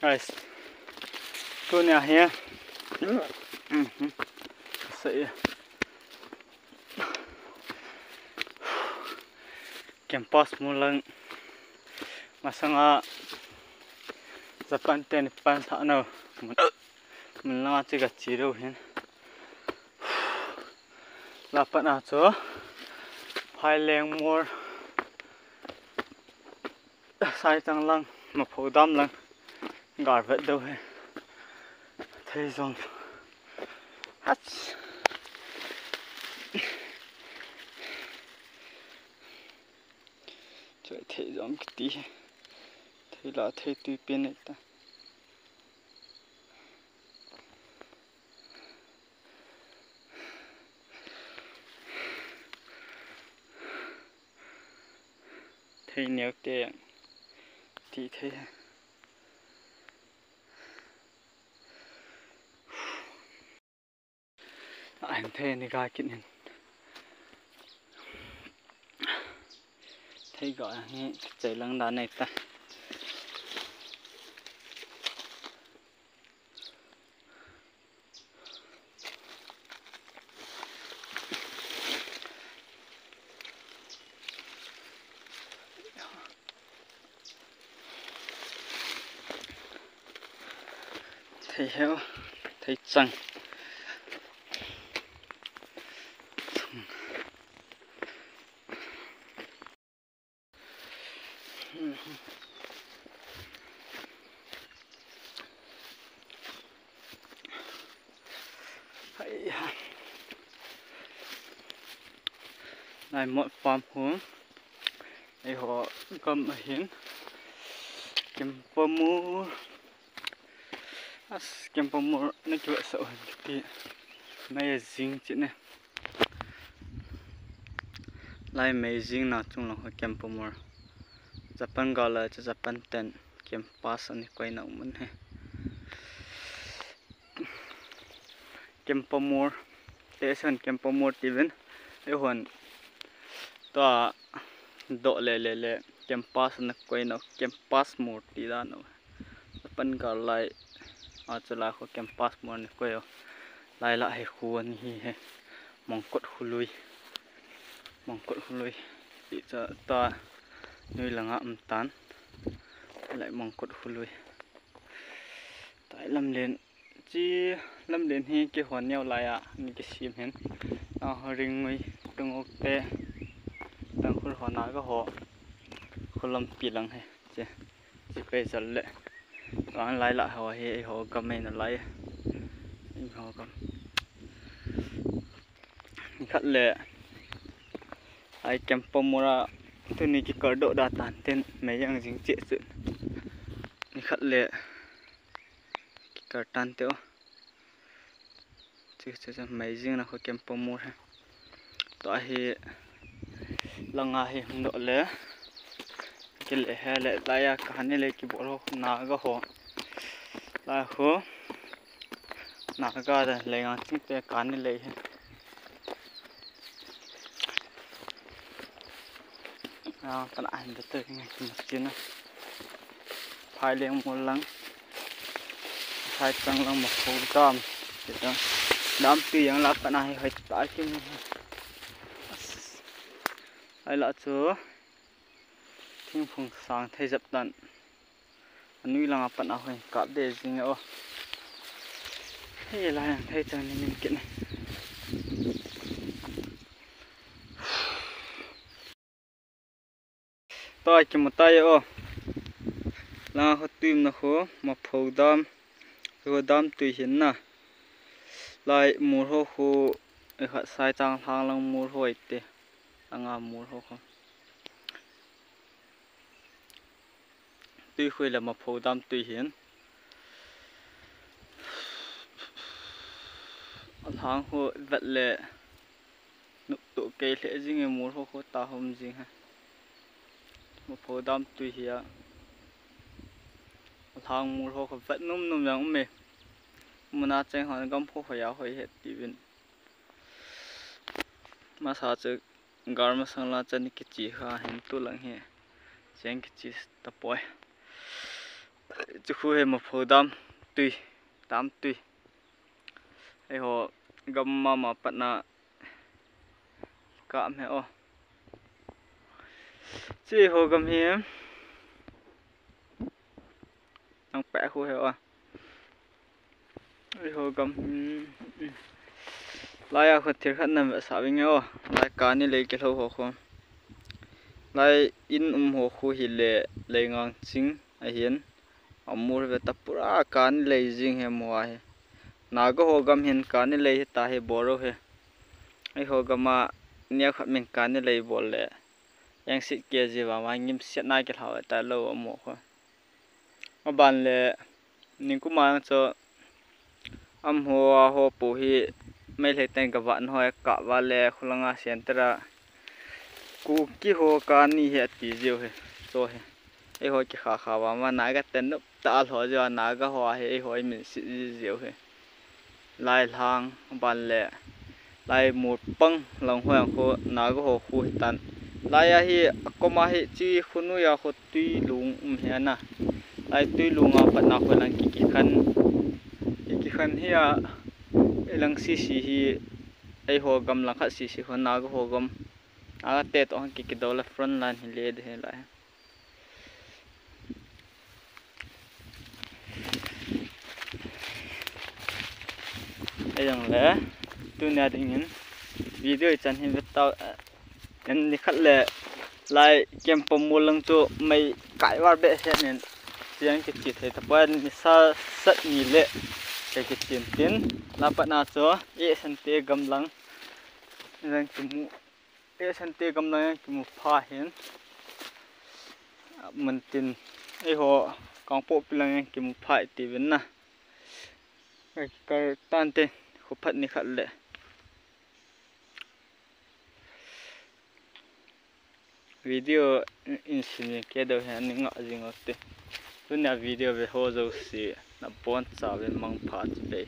Guys, tôi nhà here. Sẽ campus mulang masanga Japan ten pan sa no mình lo chơi gặt chỉ đâu hen là bạn nào chứ hai leng mua sai tăng lăng mà phổ đam lăng gỏi vậy đâu hen thấy rồi hắt trời thấy giống cái tí thấy là thấy tùy bên này ta thấy nhiều tiền thì thấy anh thấy này gai kiện thấy gọi nghe chạy lăng đá này ta thấy heo thấy chăng này mọi farm hướng để họ cầm ở hiến kem pomo kem pomo nó chữa sợ thì mấy dính chứ này lại mấy dính nào chung là kem pomo Japan gọi là cho Japan ten kem pass này quay nào mình hay kem pomo để xem kem pomo even để hoàn to độ lệ kem pass này quay nào kem pass một tí ra nào Japan gọi lại ở chỗ là khu kem pass một này quay lại lại khu anh hi mong cốt khu lui bị cho to nơi là ngạm tán lại mong cốt khu lui tại lâm lên hi cái hoàn nhau lại à như cái sim hen ring người tung ok đang khu hoàn nào có họ khu lâm pi lăng hay chứ bây giờ lệ còn lại họ hay họ cầm này là lại họ cầm khát lệ ai kem pomora tôi ní cái cỡ độ đa tản tên mấy dạng dính trệ sự khát lệ cái cỡ tan tiêu chứ mấy riêng là có kem pomora tọa thì lăng thì độ lệ cái lệ hay lệ lại cả này lệ cái bộ lô nà cái hồ lại hồ nà cái đây lệ ngang chính tệ cả này lệ cái ảnh được tới ngay một chuyến này hai liền một lăng hai trăng lăng một khối cam để đó đám tiền là cái này phải tải cái hay là chỗ thiên phùng sáng thay dập tận anh nuôi là bạn nào hay cặp để gì nữa hay là thay cho nên mình kiện này tay chỉ một tay là họ tìm nó khó mà phâu đam rồi đam tùy hiến nè lại mua hồ khô họ sai trang thang lang mua hồi tê đang mua hồ không tuy khơi là mà phâu đam tùy hiến thang hồ vật lệ nụ tụ cây lệ gì người mua hồ khô ta không gì ha một phô đam tùy hiền thang mua hồ vật nôm giống mày muốn ăn chén họ gom phô phải áo phải hết tí viên mà sao chứ gar mà sang là chân cái chỉ ha hiện tu lăng hè chén cái chỉ tập bồi chú khu hệ một phố đam tùy tám tùy hay họ gầm mà bắt na cảm hệ ô chỉ họ gầm hiếm đang bẻ khu hệ ô hay họ gầm lại à khất thiệt khăn nằm ở xã bên nhau lại cá này lấy cái thâu họ không lại in họ khu hi lệ lấy ngang chính ai hiền amur về tập pura cá này lấy riêng hệ mua hệ naga ho gam hin cá này lấy ta hệ boro hệ ai ho gama nia khát mình cá này lấy bol lệ yang sit kia gì vào mà nhím sit nai cái thảo tại lâu ở mộ khoa mà bàn lệ nhưng cũng mang cho ho pu hi mấy lấy tên cái vạn ho cả và lệ khulanga center cú ki ho cá này hệ tí diêu hệ cho hệ ai ho cái khá khá và mà naga tên nó ta ho cho naga ho hệ ai ho mình sit diêu hệ lai lang bàn lệ lai một băng lòng hoang khô naga ho khu tan lai hi akoma hi chi khunu ya kho tui lung hiana lai tui lunga patna kho lang ki khan hi a elang si hi ai ho gam lang kha si ho naga ho gam aga te to ki dola front line hi le de lai ai yang le tu na dingin video chan hi tao en ni khat le lai kem pamulang chu mai kai war be he nen chiang ki chi thei tapan ni sa sat ni le ke ki chin tin la pa na cho e san te gam lang rang chu mu e san te gam lang chu mu pha hen man tin e ho kang po pilang ki mu phai ti wen na ka tan te khu phat ni khat le video in sin ke do han nga jing otte tunya video ve ho zo si na pon cha ve mang pha chi be